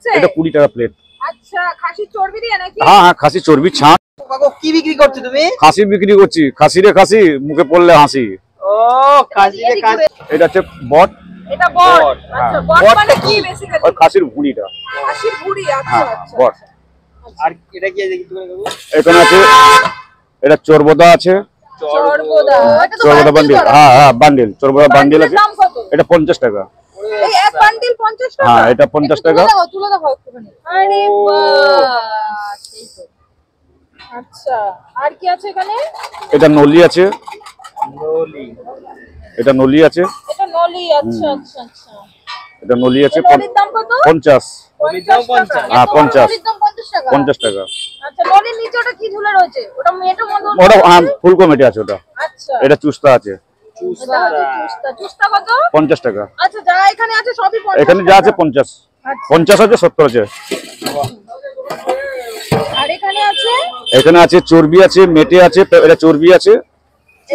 যাচ্ছে? এটা 20 টাকা প্লেট। আচ্ছা, খাসির চর্বি দিয়ে নাকি? হ্যাঁ হ্যাঁ, খাসি চর্বি ছাঁট। কাকু কি বিক্রি করছো তুমি? খাসি বিক্রি করছি। খাসি রে খাসি, মুখে পড়লে হাসি। ও খাসি রে খাসি। এটা হচ্ছে বট। এটা বট। আচ্ছা, বট মানে কি বেসিক্যালি? ওই খাসির ভুঁড়িটা। খাসির ভুঁড়ি। আচ্ছা হ্যাঁ আচ্ছা। বট। আর এটা কি দেখি তুমি কাকু? এখানে আছে, এটা চর্বদা আছে। চর্বদা। এটা তো চর্বদা বান্ডিল। হ্যাঁ হ্যাঁ, বান্ডিল। চর্বদা বান্ডিল আছে। দাম কত? এটা 50 টাকা। এই এক বান্ডিল 50 টাকা? হ্যাঁ, এটা 50 টাকা। তুলে দাও একটুখানি। আরে বাহ, সেই তো। আচ্ছা, আর কি আছে এখানে? এটা নলি আছে। নলি। এটা নলি আছে। এটা নলি। আচ্ছা আচ্ছা আচ্ছা। এটা নলি আছে। নলির দাম কত? 50। 50 টাকা। হ্যাঁ 50। নলির দাম 50 টাকা। 50 টাকা। আচ্ছা, নলির নিচে ওটা কি ঝুলে রয়েছে? ওটা মেটো মতো? ওটা হ্যাঁ, ফুলকো মেটে আছে ওটা। আচ্ছা। এটা চুস্তা আছে। এটা হচ্ছে চুস্তা। চুস্তা কত? 50 টাকা। আচ্ছা, যা এখানে আছে সবই 50 এখানে যা আছে 50। আচ্ছা। 50 আছে, 70 আছে। আর এখানে আছে? এখানে আছে চর্বি আছে, মেটে আছে। এটা চর্বি আছে।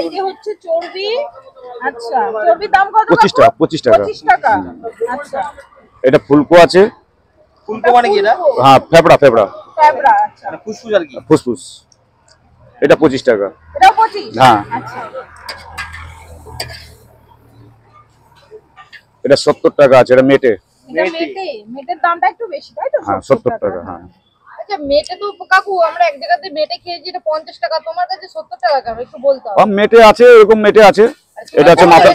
এই যে হচ্ছে চর্বি। আচ্ছা, চর্বির দাম কত? 25 টাকা। 25 টাকা। 25 টাকা। আচ্ছা। এটা ফুলকো আছে। ফুলকো মানে কি এটা? হ্যাঁ, ফেবড়া ফেবড়া। ফেবড়া। আচ্ছা। মানে ফুসফুস আর কি? ফুসফুস। এটা 25 টাকা। এটাও 25? হ্যাঁ। আচ্ছা। এটা 70 টাকা আছে। এটা মেটে। এটা মেটে। মেটের দামটা একটু বেশি, তাই তো? হ্যাঁ 70 টাকা। হ্যাঁ। আচ্ছা, মেটে তো কাকু আমরা এক জায়গাতে মেটে খেয়েছি, এটা 50 টাকা, তোমার কাছে 70 টাকা কেন? একটু বলতে হবে। মেটে আছে, এরকম মেটে আছে। এটা হচ্ছে মাথা।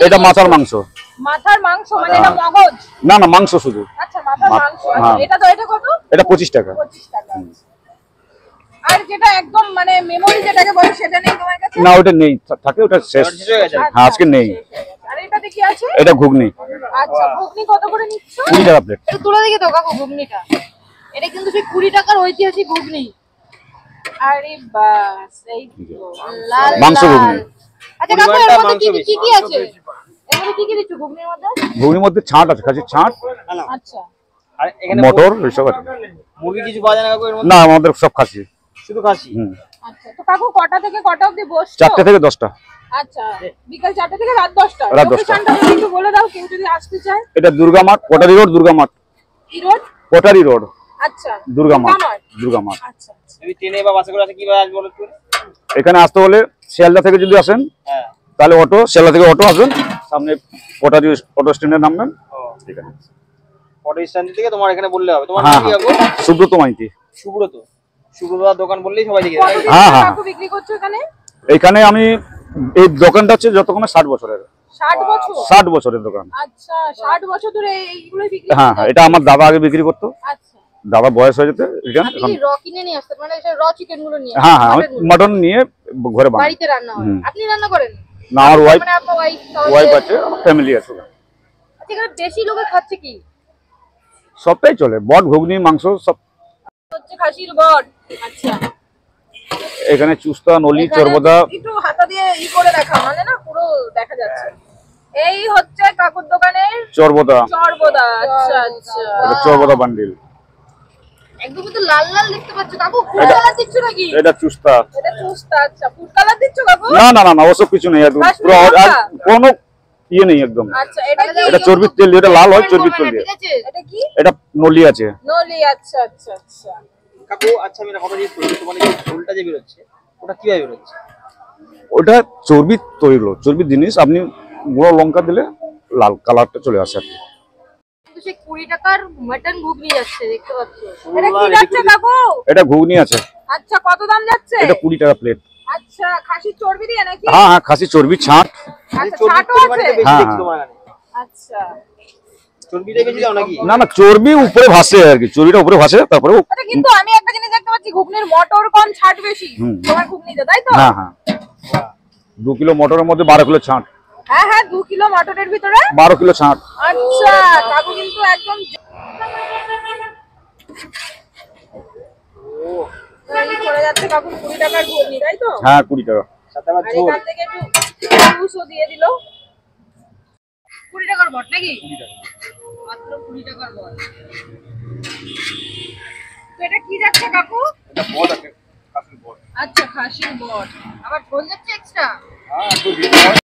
এটা মাথার মাংস। মাথার মাংস মানে এটা মগজ? না না, মাংস শুধু। আচ্ছা, মাথার মাংস। আচ্ছা, হ্যাঁ। এটা কত? এটা 25 টাকা। 25 টাকা। আর যেটা একদম মানে মেমোরি যেটাকে বলে সেটা নেই তোমার কাছে? না, ওটা নেই, থাকে ওটা শেষ। হ্যাঁ, আজকে নেই। আর এটাতে কি আছে? এটা ঘুগনি। আচ্ছা, ঘুগনি কত করে নিচ্ছ? 20 টাকা প্লেট। একটু তুলে দেখে দাও কাকু ঘুগনিটা। এটা কিন্তু সেই 20 টাকার ঐতিহাসিক ঘুগনি। আরে বাস, এই তো লাল মাংস ঘুগনি। আচ্ছা কাকু, এর মধ্যে কি কি আছে? এর মধ্যে কি কি দিচ্ছ ঘুগনির মধ্যে? ঘুগনির মধ্যে ছাঁট আছে, খাসির ছাঁট। আচ্ছা। আর এখানে মটর এসব আছে। মুরগি কিছু পাওয়া যায় না কাকু এর মধ্যে? না, আমাদের সব খাসি। শুধু খাসি? আচ্ছা, তো কাকু কটা থেকে কটা অবধি বসছো? 4টে থেকে 10টা। আচ্ছা, বিকাল 4টা থেকে রাত 10টা। রাত 10টা। লোকেশনটা একটু বলে দাও, কেউ যদি আসতে চায়। এটা দুর্গামাঠ, কোটারি রোড, দুর্গামাঠ। কি রোড? কোটারি রোড, আচ্ছা, দুর্গামাঠ। দুর্গামাঠ। আচ্ছা আচ্ছা। যদি ট্রেনে বা বাসে করে আসে কিভাবে আসবে বলো তো? এখানে আসতে হলে শিয়ালদা থেকে যদি আসেন, হ্যাঁ, তাহলে অটো, শিয়ালদা থেকে অটো আসবেন, সামনে কোটারি অটো স্ট্যান্ডে নামবেন। ঠিক আছে। অটো স্ট্যান্ড থেকে তোমার এখানে বললে হবে। তোমার হ্যাঁ নাম কি কাকু? সুব্রত মাইতি। সুব্রত। সুব্রতদার দোকান বললেই সবাই দেখে যাবে। হ্যাঁ হ্যাঁ। কাকু বিক্রি করছো এখানে? এখানে আমি, এই দোকানটা হচ্ছে যতক্ষণে 60 বছরের। 60 বছর? 60 বছরের দোকান। আচ্ছা, 60 বছর ধরে এইগুলোই বিক্রি হ্যাঁ হ্যাঁ, এটা আমার দাদা আগে বিক্রি করতো। আচ্ছা। দাদা বয়স হয়ে যেতে এখন। আপনি কি র কিনে নিয়ে আসতেন, মানে র চিকেন গুলো নিয়ে? হ্যাঁ হ্যাঁ, মটন নিয়ে ঘরে বানাই। বাড়িতে রান্না হয়? আপনি রান্না করেন? না, আমার ওয়াইফ, মানে আপনার ওয়াইফ আছে, আমার ফ্যামিলি আছে। আচ্ছা, এখানে বেশি লোকে খাচ্ছে কি? সবটাই চলে, বট, ঘুগনি, মাংস সব। হচ্ছে খাসির বট। আচ্ছা। এখানে চুস্তা, নলি, এখানে চর্বদা। একটু হাতা দিয়ে করে দেখা, মানে না পুরো দেখা যাচ্ছে। এই হচ্ছে কাকুর দোকানের চর্বদা। চর্বদা। আচ্ছা আচ্ছা। এটা চর্বদা বান্ডিল। একদম তো লাল লাল দেখতে পাচ্ছ কাকু, ফুড কালার দিচ্ছ নাকি? এটা চুস্তা। এটা চুস্তা। আচ্ছা, ফুড কালার দিচ্ছ কাকু? না না না না, ওসব কিছু নেই, একদম পুরো আর কোনো ইয়ে নেই একদম। আচ্ছা, এটা কি? এটা চর্বির তেল দিয়ে, এটা লাল হয় চর্বির তেল দিয়ে। ঠিক আছে। এটা কি? এটা নলি আছে। নলি। আচ্ছা আচ্ছা আচ্ছা। কাকু আচ্ছা, আমি একটা কথা জিজ্ঞেস করি, তোমার এই ঝোলটা যে বেরোচ্ছে ওটা কিভাবে বেরোচ্ছে? ওটা চর্বির তৈরি, চর্বির জিনিস। আপনি গুঁড়ো লঙ্কা দিলে লাল কালারটা চলে আসে আর কি। কিন্তু সেই 20 টাকার মটন ঘুগনি যাচ্ছে, দেখতে পাচ্ছ। এটা কি যাচ্ছে কাকু? এটা ঘুগনি আছে। আচ্ছা, কত দাম যাচ্ছে? এটা 20 টাকা প্লেট। আচ্ছা, খাসির চর্বি দিয়ে নাকি? হ্যাঁ হ্যাঁ, খাসি চর্বি ছাঁট। আচ্ছা, চর্বির ছাটও পরিমাণটা আছে? বেশি হ্যাঁ, দেখছি তোমার এখানে। আচ্ছা। চর্বিটাই বেশি দাও নাকি? না না, চর্বি উপরে ভাসে আর কি, চর্বিটা উপরে ভাসে, তারপরে। আচ্ছা, কিন্তু আমি একটা জিনিস দেখতে পাচ্ছি, ঘুগনির মটর কম, ছাট বেশি তোমার ঘুগনিতে, তাই তো? হ্যাঁ হ্যাঁ, 2 কিলো মটরের মধ্যে 12 কিলো ছাঁট। হ্যাঁ হ্যাঁ, 2 কিলো মটরের ভিতরে 12 কিলো ছাঁট। আচ্ছা, কাকু কিন্তু একদম করে যাচ্ছে কাকু। 20 টাকার ঘুগনি, তাই তো? হ্যাঁ 20 টাকা। সাথে আবার আর ঝোল। এখান থেকে একটু জুসও দিয়ে দিল। 20 টাকার বট নাকি? মাত্র 20 টাকার বট। তো এটা কি যাচ্ছে কাকু? এটা বট আছে, খাসির বট। আচ্ছা, খাসির বট। আবার ঝোল যাচ্ছে এক্সট্রা? হ্যাঁ, একটু